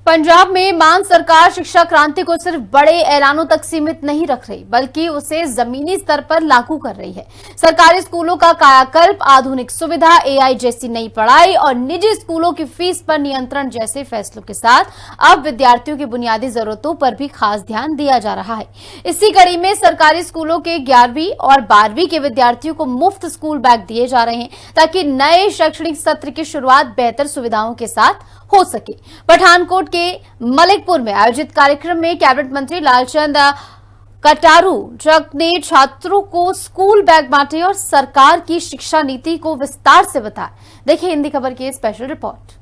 पंजाब में मान सरकार शिक्षा क्रांति को सिर्फ बड़े ऐलानों तक सीमित नहीं रख रही, बल्कि उसे जमीनी स्तर पर लागू कर रही है। सरकारी स्कूलों का कायाकल्प, आधुनिक सुविधा, एआई जैसी नई पढ़ाई और निजी स्कूलों की फीस पर नियंत्रण जैसे फैसलों के साथ अब विद्यार्थियों की बुनियादी जरूरतों पर भी खास ध्यान दिया जा रहा है। इसी कड़ी में सरकारी स्कूलों के 11वीं और 12वीं के विद्यार्थियों को मुफ्त स्कूल बैग दिए जा रहे हैं, ताकि नए शैक्षणिक सत्र की शुरुआत बेहतर सुविधाओं के साथ हो सके। पठानकोट के मलिकपुर में आयोजित कार्यक्रम में कैबिनेट मंत्री लालचंद कटारूचक ने छात्रों को स्कूल बैग बांटे और सरकार की शिक्षा नीति को विस्तार से बताया। देखिए हिंदी खबर की स्पेशल रिपोर्ट।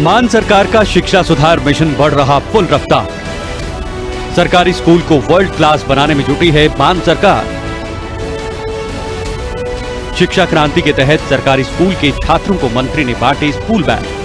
मान सरकार का शिक्षा सुधार मिशन बढ़ रहा फुल रफ्तार। सरकारी स्कूल को वर्ल्ड क्लास बनाने में जुटी है मान सरकार। शिक्षा क्रांति के तहत सरकारी स्कूल के छात्रों को मंत्री ने बांटे स्कूल बैग।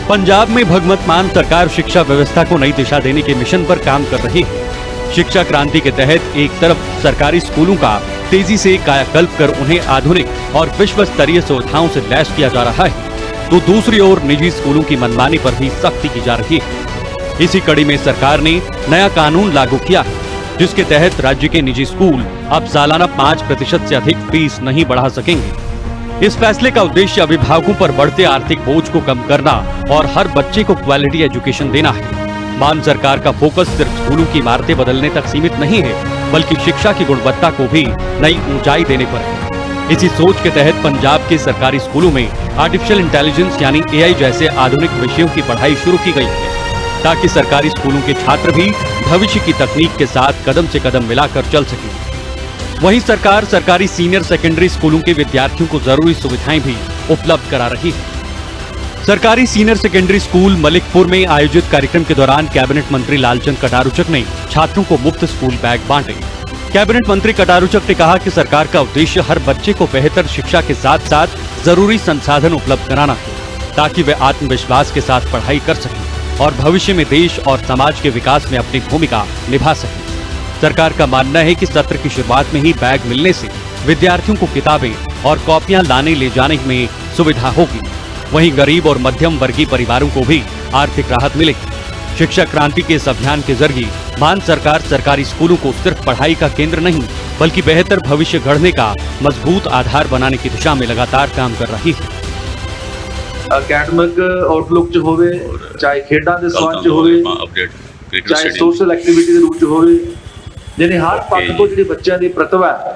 पंजाब में भगवंत मान सरकार शिक्षा व्यवस्था को नई दिशा देने के मिशन पर काम कर रही है। शिक्षा क्रांति के तहत एक तरफ सरकारी स्कूलों का तेजी से कायाकल्प कर उन्हें आधुनिक और विश्व स्तरीय सुविधाओं से लैस किया जा रहा है, तो दूसरी ओर निजी स्कूलों की मनमानी पर भी सख्ती की जा रही है। इसी कड़ी में सरकार ने नया कानून लागू किया है, जिसके तहत राज्य के निजी स्कूल अब सालाना 5% से अधिक फीस नहीं बढ़ा सकेंगे। इस फैसले का उद्देश्य अभिभावकों पर बढ़ते आर्थिक बोझ को कम करना और हर बच्चे को क्वालिटी एजुकेशन देना है। मान सरकार का फोकस सिर्फ स्कूलों की इमारतें बदलने तक सीमित नहीं है, बल्कि शिक्षा की गुणवत्ता को भी नई ऊंचाई देने पर है। इसी सोच के तहत पंजाब के सरकारी स्कूलों में आर्टिफिशियल इंटेलिजेंस यानी एआई जैसे आधुनिक विषयों की पढ़ाई शुरू की गई है, ताकि सरकारी स्कूलों के छात्र भी भविष्य की तकनीक के साथ कदम से कदम मिलाकर चल सकें। वहीं सरकार सरकारी सीनियर सेकेंडरी स्कूलों के विद्यार्थियों को जरूरी सुविधाएं भी उपलब्ध करा रही है। सरकारी सीनियर सेकेंडरी स्कूल मलिकपुर में आयोजित कार्यक्रम के दौरान कैबिनेट मंत्री लालचंद कटारूचक ने छात्रों को मुफ्त स्कूल बैग बांटे। कैबिनेट मंत्री कटारूचक ने कहा कि सरकार का उद्देश्य हर बच्चे को बेहतर शिक्षा के साथ साथ जरूरी संसाधन उपलब्ध कराना है, ताकि वे आत्मविश्वास के साथ पढ़ाई कर सकें और भविष्य में देश और समाज के विकास में अपनी भूमिका निभा सके। सरकार का मानना है कि सत्र की शुरुआत में ही बैग मिलने से विद्यार्थियों को किताबें और कॉपियां लाने ले जाने में सुविधा होगी। वहीं गरीब और मध्यम वर्गीय परिवारों को भी आर्थिक राहत मिलेगी। शिक्षा क्रांति के इस अभियान के जरिए मान सरकार सरकारी स्कूलों को सिर्फ पढ़ाई का केंद्र नहीं, बल्कि बेहतर भविष्य गढ़ने का मजबूत आधार बनाने की दिशा में लगातार काम कर रही है। ਅਕੈਡਮਿਕ ਆਊਟਲੁੱਕ ਚ ਹੋਵੇ, ਚਾਹੇ ਖੇਡਾਂ ਦੇ ਸੰਬੰਧ ਚ ਹੋਵੇ, ਚਾਹੇ ਸੋਸ਼ਲ ਐਕਟੀਵਿਟੀ ਦੇ ਰੂਪ ਚ ਹੋਵੇ, ਜਿਹਨੇ ਹਰ ਪੱਖ ਤੋਂ ਜਿਹੜੀ ਬੱਚਿਆਂ ਦੀ ਪ੍ਰਤਿਭਾ ਹੈ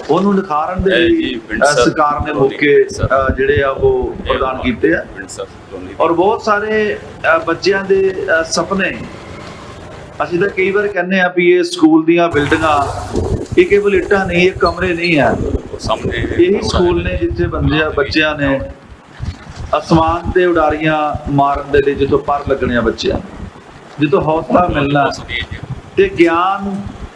ਉਹਨੂੰ ਨਿਖਾਰਨ ਦੇ ਲਈ ਸਰਕਾਰ ਨੇ ਮੌਕੇ ਜਿਹੜੇ ਆ ਉਹ ਪ੍ਰਦਾਨ ਕੀਤੇ ਆ ਔਰ ਬਹੁਤ ਸਾਰੇ ਬੱਚਿਆਂ ਦੇ ਸੁਪਨੇ ਅਸੀਂ ਤਾਂ ਕਈ ਵਾਰ ਕਹਿੰਦੇ ਆ ਵੀ ਇਹ ਸਕੂਲ ਦੀਆਂ ਬਿਲਡਿੰਗਾਂ ਇਹ ਕੇਵਲ ਇੱਟਾਂ ਨਹੀਂ, ਇਹ ਕਮਰੇ ਨਹੀਂ ਆ, ਇਹੀ ਸਕੂਲ ਨੇ ਜਿੱਥੇ ਬੱਚਿਆਂ ਨੇ आसमान ते उड़ारियां मारन दे लई जिथों पर लगने बच्चों जिथों हौसला मिलना ते ज्ञान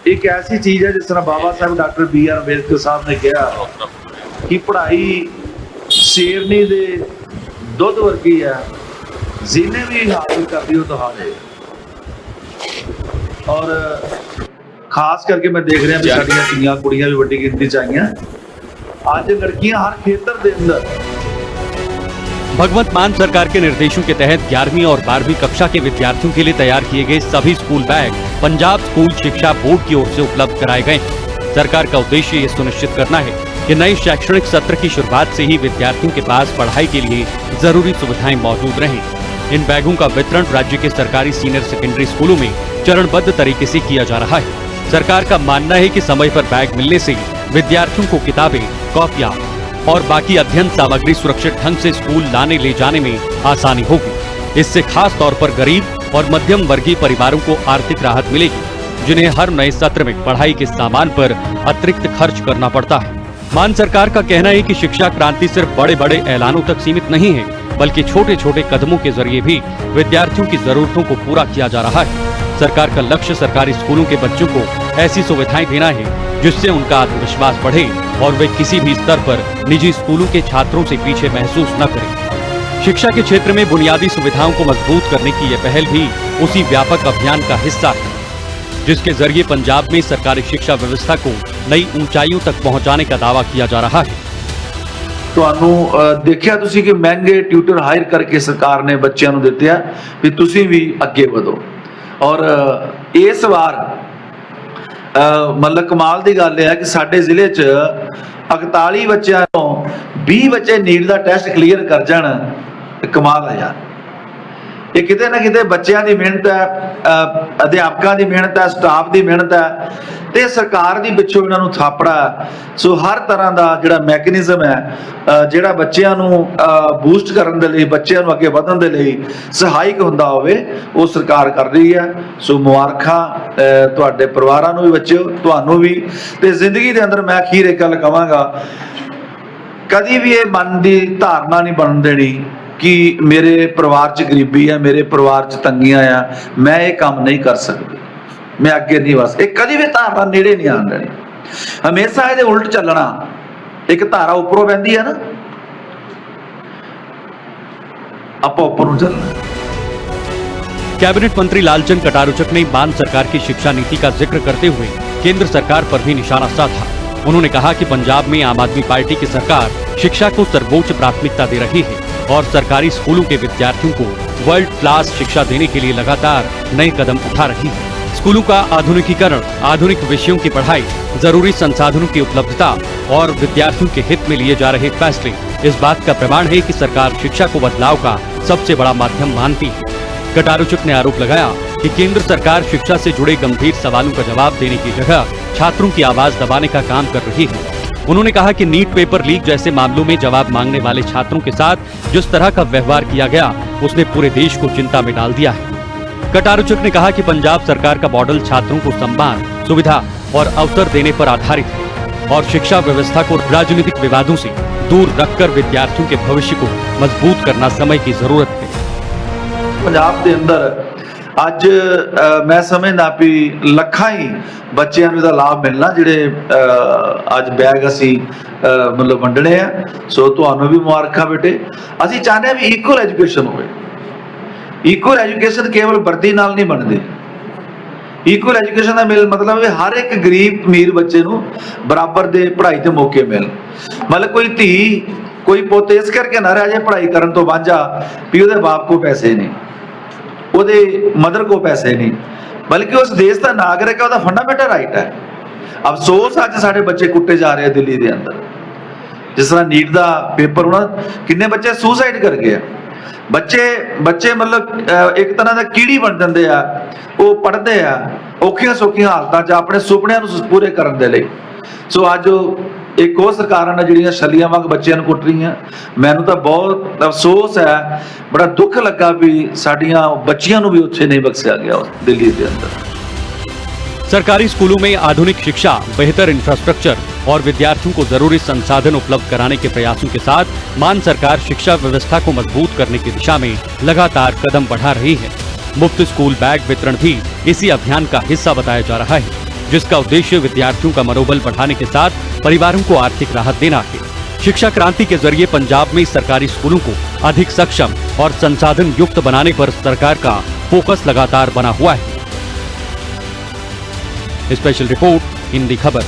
एक ऐसी चीज है जिस तरह बाबा साहब डॉक्टर BR अम्बेडकर साहब ने कहा कि पढ़ाई शेरनी दे दुध वर्गी है, जिन्हें भी हासिल कर दी तो हारे। और खास करके मैं देख रहा भी साडियां धीआं कुड़ियां भी वड्डी गिनती च आईयां। अज लड़कियां हर खेतर दे अंदर भगवंत मान सरकार के निर्देशों के तहत 11वीं और 12वीं कक्षा के विद्यार्थियों के लिए तैयार किए गए सभी स्कूल बैग पंजाब स्कूल शिक्षा बोर्ड की ओर से उपलब्ध कराए गए। सरकार का उद्देश्य ये सुनिश्चित करना है कि नए शैक्षणिक सत्र की शुरुआत से ही विद्यार्थियों के पास पढ़ाई के लिए जरूरी सुविधाएं मौजूद रहें। इन बैगों का वितरण राज्य के सरकारी सीनियर सेकेंडरी स्कूलों में चरणबद्ध तरीके से किया जा रहा है। सरकार का मानना है कि समय पर बैग मिलने से विद्यार्थियों को किताबें, कॉपियां और बाकी अध्ययन सामग्री सुरक्षित ढंग से स्कूल लाने ले जाने में आसानी होगी। इससे खास तौर पर गरीब और मध्यम वर्गीय परिवारों को आर्थिक राहत मिलेगी, जिन्हें हर नए सत्र में पढ़ाई के सामान पर अतिरिक्त खर्च करना पड़ता है। मान सरकार का कहना है कि शिक्षा क्रांति सिर्फ बड़े बड़े ऐलानों तक सीमित नहीं है, बल्कि छोटे छोटे कदमों के जरिए भी विद्यार्थियों की जरूरतों को पूरा किया जा रहा है। सरकार का लक्ष्य सरकारी स्कूलों के बच्चों को ऐसी सुविधाएं देना है जिससे उनका आत्मविश्वास बढ़े और वे किसी भी स्तर पर निजी स्कूलों के छात्रों से पीछे महसूस न करें। शिक्षा के क्षेत्र में बुनियादी सुविधाओं को मजबूत करने की यह पहल भी उसी व्यापक अभियान का हिस्सा है, जिसके जरिए पंजाब में सरकारी शिक्षा व्यवस्था को नई ऊंचाइयों तक पहुंचाने का दावा किया जा रहा है। ਤੁਹਾਨੂੰ ਦੇਖਿਆ ਤੁਸੀਂ ਕਿ ਮਹਿੰਗੇ ਟਿਊਟਰ ਹਾਇਰ ਕਰਕੇ ਸਰਕਾਰ ਨੇ ਬੱਚਿਆਂ ਨੂੰ ਦਿੱਤੇ ਆ ਵੀ ਤੁਸੀਂ ਵੀ ਅੱਗੇ ਵਧੋ। ਔਰ ਇਸ ਵਾਰ ਮਤਲਬ ਕਮਾਲ ਦੀ ਗੱਲ ਇਹ ਹੈ ਕਿ ਸਾਡੇ ਜ਼ਿਲ੍ਹੇ 'ਚ 41 ਬੱਚਿਆਂ ਤੋਂ 20 ਬੱਚੇ ਨੀਟ ਦਾ ਟੈਸਟ ਕਲੀਅਰ ਕਰ ਜਾਣ, ਕਮਾਲ ਹੈ ਯਾਰ। ਇਹ ਕਿਤੇ ਨਾ ਕਿਤੇ ਬੱਚਿਆਂ ਦੀ ਮਿਹਨਤ ਹੈ, ਅਧਿਆਪਕਾਂ ਦੀ ਮਿਹਨਤ ਹੈ, ਸਟਾਫ ਦੀ ਮਿਹਨਤ ਹੈ ਤੇ ਸਰਕਾਰ ਦੀ ਪਿੱਛੋਂ ਇਹਨਾਂ ਨੂੰ ਥਾਪੜਾ। ਸੋ ਹਰ ਤਰ੍ਹਾਂ ਦਾ ਜਿਹੜਾ ਮੈਕੈਨਿਜ਼ਮ ਹੈ, ਜਿਹੜਾ ਬੱਚਿਆਂ ਨੂੰ ਬੂਸਟ ਕਰਨ ਦੇ ਲਈ, ਬੱਚਿਆਂ ਨੂੰ ਅੱਗੇ ਵਧਣ ਦੇ ਲਈ ਸਹਾਇਕ ਹੁੰਦਾ ਹੋਵੇ, ਉਹ ਸਰਕਾਰ ਕਰ ਰਹੀ ਹੈ। ਸੋ ਮੁਬਾਰਕਾਂ ਤੁਹਾਡੇ ਪਰਿਵਾਰਾਂ ਨੂੰ ਵੀ, ਬੱਚਿਓ ਤੁਹਾਨੂੰ ਵੀ। ਤੇ ਜ਼ਿੰਦਗੀ ਦੇ ਅੰਦਰ ਮੈਂ ਅਖੀਰ ਇੱਕ ਗੱਲ ਕਹਾਂਗਾ, ਕਦੀ ਵੀ ਇਹ ਮਨ ਦੀ ਧਾਰਨਾ ਨਹੀਂ ਬਣਨ ਦੇਣੀ ਕਿ ਮੇਰੇ ਪਰਿਵਾਰ 'ਚ ਗਰੀਬੀ ਹੈ, ਮੇਰੇ ਪਰਿਵਾਰ 'ਚ ਤੰਗੀਆਂ ਆ, ਮੈਂ ਇਹ ਕੰਮ ਨਹੀਂ ਕਰ ਸਕਦੀ, ਮੈਂ ਅੱਗੇ ਨਹੀਂ ਵਸ। ਇਹ ਕਦੀ ਵੀ ਧਾਰਨਾ ਨੇੜੇ ਨਹੀਂ ਆਉਣ ਦੇਣੀ, ਹਮੇਸ਼ਾ ਇਹਦੇ ਉਲਟ ਚੱਲਣਾ। ਇੱਕ ਧਾਰਾ ਉੱਪਰੋਂ ਬਹਿੰਦੀ ਹੈ ਨਾ, ਆਪਾਂ ਉੱਪਰ ਨੂੰ ਚੱਲਣਾ। कैबिनेट मंत्री लालचंद कटारुचक ने मान सरकार की शिक्षा नीति का जिक्र करते हुए केंद्र सरकार पर भी निशाना साधा। उन्होंने कहा कि पंजाब में आम आदमी पार्टी की सरकार शिक्षा को सर्वोच्च प्राथमिकता दे रही है और सरकारी स्कूलों के विद्यार्थियों को वर्ल्ड क्लास शिक्षा देने के लिए लगातार नए कदम उठा रही है। स्कूलों का आधुनिकीकरण, आधुनिक विषयों की पढ़ाई, जरूरी संसाधनों की उपलब्धता और विद्यार्थियों के हित में लिए जा रहे फैसले इस बात का प्रमाण है कि सरकार शिक्षा को बदलाव का सबसे बड़ा माध्यम मानती है। कटारुचक ने आरोप लगाया कि केंद्र सरकार शिक्षा से जुड़े गंभीर सवालों का जवाब देने की जगह छात्रों की आवाज दबाने का काम कर रही है। उन्होंने कहा कि नीट पेपर लीक जैसे मामलों में जवाब मांगने वाले छात्रों के साथ जिस तरह का व्यवहार किया गया, उसने पूरे देश को चिंता में डाल दिया है। कटारुचक ने कहा कि पंजाब सरकार का मॉडल छात्रों को सम्मान, सुविधा और अवसर देने पर आधारित है और शिक्षा व्यवस्था को राजनीतिक विवादों से दूर रखकर विद्यार्थियों के भविष्य को मजबूत करना समय की जरूरत है। ਪੰਜਾਬ ਦੇ ਅੰਦਰ ਅੱਜ ਮੈਂ ਸਮਝਦਾ ਵੀ ਲੱਖਾਂ ਹੀ ਬੱਚਿਆਂ ਨੂੰ ਇਹਦਾ ਲਾਭ ਮਿਲਣਾ, ਜਿਹੜੇ ਅੱਜ ਬੈਗ ਅਸੀਂ ਮਤਲਬ ਵੰਡਣੇ ਆ। ਸੋ ਤੁਹਾਨੂੰ ਵੀ ਮੁਬਾਰਕਾਂ ਬੇਟੇ। ਅਸੀਂ ਚਾਹੁੰਦੇ ਹਾਂ ਵੀ ਇਕੁਅਲ ਐਜੂਕੇਸ਼ਨ ਹੋਵੇ। ਇਕੁਅਲ ਐਜੂਕੇਸ਼ਨ ਕੇਵਲ ਵਰਦੀ ਨਾਲ ਨਹੀਂ ਬਣਦੀ। ਇਕੁਅਲ ਐਜੂਕੇਸ਼ਨ ਦਾ ਮਤਲਬ ਹੈ ਹਰ ਇੱਕ ਗਰੀਬ ਅਮੀਰ ਬੱਚੇ ਨੂੰ ਬਰਾਬਰ ਦੇ ਪੜ੍ਹਾਈ ਦੇ ਮੌਕੇ ਮਿਲਣ। ਮਤਲਬ ਕੋਈ ਧੀ, ਕੋਈ ਪੁੱਤ ਇਸ ਕਰਕੇ ਨਾ ਰਹਿ ਜਾਏ ਪੜ੍ਹਾਈ ਕਰਨ ਤੋਂ ਵਾਂਝਾ ਵੀ ਉਹਦੇ ਬਾਪ ਕੋਲ ਪੈਸੇ ਨਹੀਂ, ਉਹਦੇ ਮਦਰ ਕੋਲ ਪੈਸੇ ਨਹੀਂ, ਬਲਕਿ ਉਸ ਦੇਸ਼ ਦਾ ਨਾਗਰਿਕ ਹੈ, ਉਹਦਾ ਫੰਡਾਮੈਂਟਲ ਰਾਈਟ ਹੈ। ਅਫਸੋਸ ਅੱਜ ਸਾਡੇ ਬੱਚੇ ਕੁੱਟੇ ਜਾ ਰਹੇ ਆ ਦਿੱਲੀ ਦੇ ਅੰਦਰ। ਜਿਸ ਤਰ੍ਹਾਂ ਨੀਟ ਦਾ ਪੇਪਰ ਹੋਣਾ, ਕਿੰਨੇ ਬੱਚੇ ਸੁਸਾਈਡ ਕਰ ਗਏ ਆ। ਬੱਚੇ ਮਤਲਬ ਇੱਕ ਤਰ੍ਹਾਂ ਦਾ ਕੀੜੀ ਬਣ ਜਾਂਦੇ ਆ। ਉਹ ਪੜ੍ਹਦੇ ਆ ਔਖੀਆਂ ਸੌਖੀਆਂ ਹਾਲਤਾਂ 'ਚ ਆਪਣੇ ਸੁਪਨਿਆਂ ਨੂੰ ਪੂਰੇ ਕਰਨ ਦੇ ਲਈ। ਸੋ ਅੱਜ ਇੱਕ ਉਹ ਸਰਕਾਰਾਂ ਨੇ ਜਿਹੜੀਆਂ ਛੱਲੀਆਂ ਵਾਂਗ ਬੱਚਿਆਂ ਨੂੰ ਕੁੱਟ ਰਹੀਆਂ। ਮੈਨੂੰ ਤਾਂ ਬਹੁਤ ਅਫਸੋਸ ਹੈ, ਬੜਾ ਦੁੱਖ ਲੱਗਾ ਵੀ ਸਾਡੀਆਂ ਬੱਚੀਆਂ ਨੂੰ ਵੀ ਉੱਥੇ ਨਹੀਂ ਬਖਸ਼ਿਆ ਗਿਆ ਦਿੱਲੀ ਦੇ ਅੰਦਰ। सरकारी स्कूलों में आधुनिक शिक्षा, बेहतर इंफ्रास्ट्रक्चर और विद्यार्थियों को जरूरी संसाधन उपलब्ध कराने के प्रयासों के साथ मान सरकार शिक्षा व्यवस्था को मजबूत करने की दिशा में लगातार कदम बढ़ा रही है। मुफ्त स्कूल बैग वितरण भी इसी अभियान का हिस्सा बताया जा रहा है, जिसका उद्देश्य विद्यार्थियों का मनोबल बढ़ाने के साथ परिवारों को आर्थिक राहत देना है। शिक्षा क्रांति के जरिए पंजाब में सरकारी स्कूलों को अधिक सक्षम और संसाधन युक्त बनाने पर सरकार का फोकस लगातार बना हुआ है। स्पेशल रिपोर्ट, हिंदी खबर।